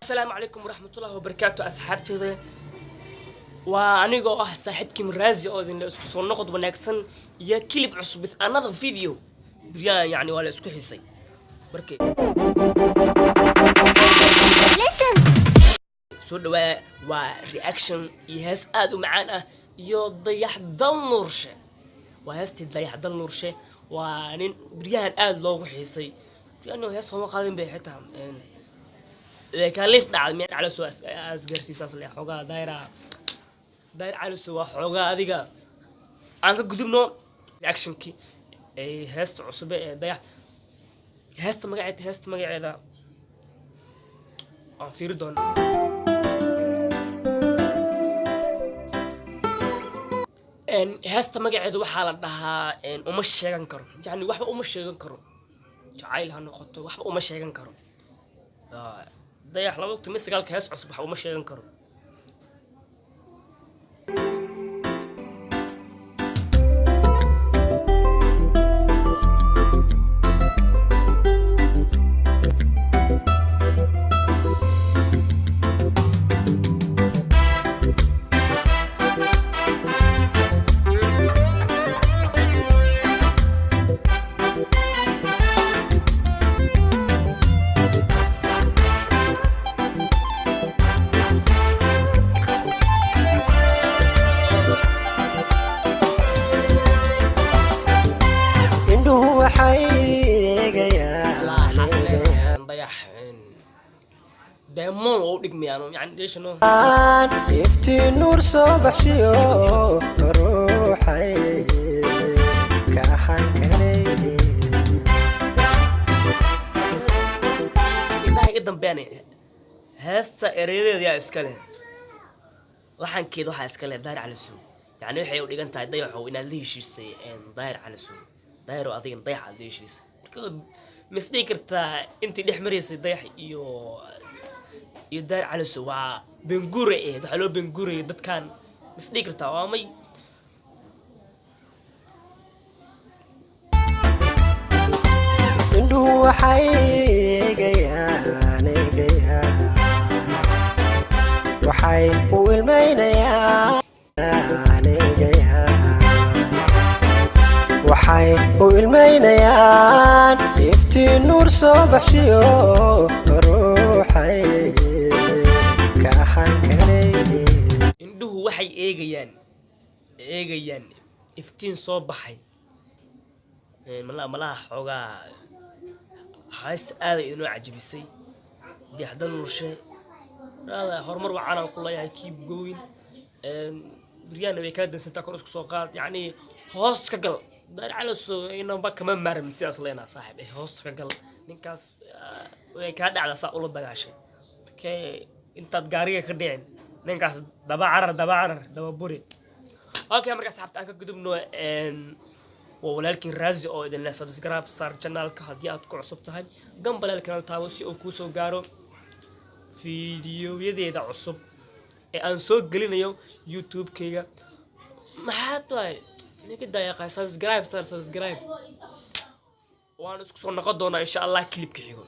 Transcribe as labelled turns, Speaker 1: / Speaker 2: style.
Speaker 1: السلام عليكم ورحمة الله وبركاته أصحابتي وأنيقو صاحبكي مرازي أو ذن اسكو نقد وناكسن يا كليب عصب with another video بريان يعني ولا اسكو حيسي بركي سو دواء ورياكشن يهس آدو معانا يو ضيح ضل نورشه وهستي ضيح ضل نورشه وانين بريان آد لوغو حيسي بريانو هس هو قادم بيحتها كان ليف دعال على سو asgaarsiis asle xogaa daayir على سو xogaa adiga aan ka gudubno reactionki ee heesta cusub ee dayax heesta magaceeda aan fiiri doon heesta magaceedu waxa la dhahaa uma sheegan karo yani waxba uma sheegan karo jacayl ha noqoto waxba uma sheegan karo dayax laba waqti misqaalka hees cusub waxa uma sheegan karo دايمون او دغميانو يعني ليش نو
Speaker 2: يفتي نور صبح شيو روحي كحكري
Speaker 1: الله قدام باني هاستا اريديد يا اسكله waxankeedu waxa iskale daayir cali suu yani waxay u dhigan tahay dayaxo inaad leeshiisay daayir cali suu daayir oo adiga dayax aad leeshiisay misdii karta intii dhex mareysay dayax iyo daayir cali suu waa bengure waxa loo bengure dadkan misdii karta waa may
Speaker 2: indhu waxay gayaan waxay u ilmeynayaan waxay u ilmeynayaan iftiin nuur soo baxshiyo ruuxay ka xankanay
Speaker 1: indhuhu waxay eegayaan iftiin soo baxay malaha xoogaa haysta aad inoo cajibisay dixdan nuurshe هذا هرمر وعنا نقول يا keep going بريان بيكاد سنتا كورس كسوقات يعني هوست كقل دار على سو إنه بك ما مرم تي أصلنا صاحب هوست كقل نكاس ويكاد على ساقول الدجاجة كي أنت تجاريه كدين نكاس دبعر دبوري أوكي مركز سحبت أنك قدوم نوع ولكن رازي أو إذا الناس سبسكرايب صار channel كهديات كعصبتها جنب الكلام تاوسي أو كوسو جارو فيديوهاdeeda cusub ee aan soo gelinayo YouTube kayga maxaa tahay ninka dayaqa subscribe waan isku soo noqon doonaa insha Allah clip ka xigo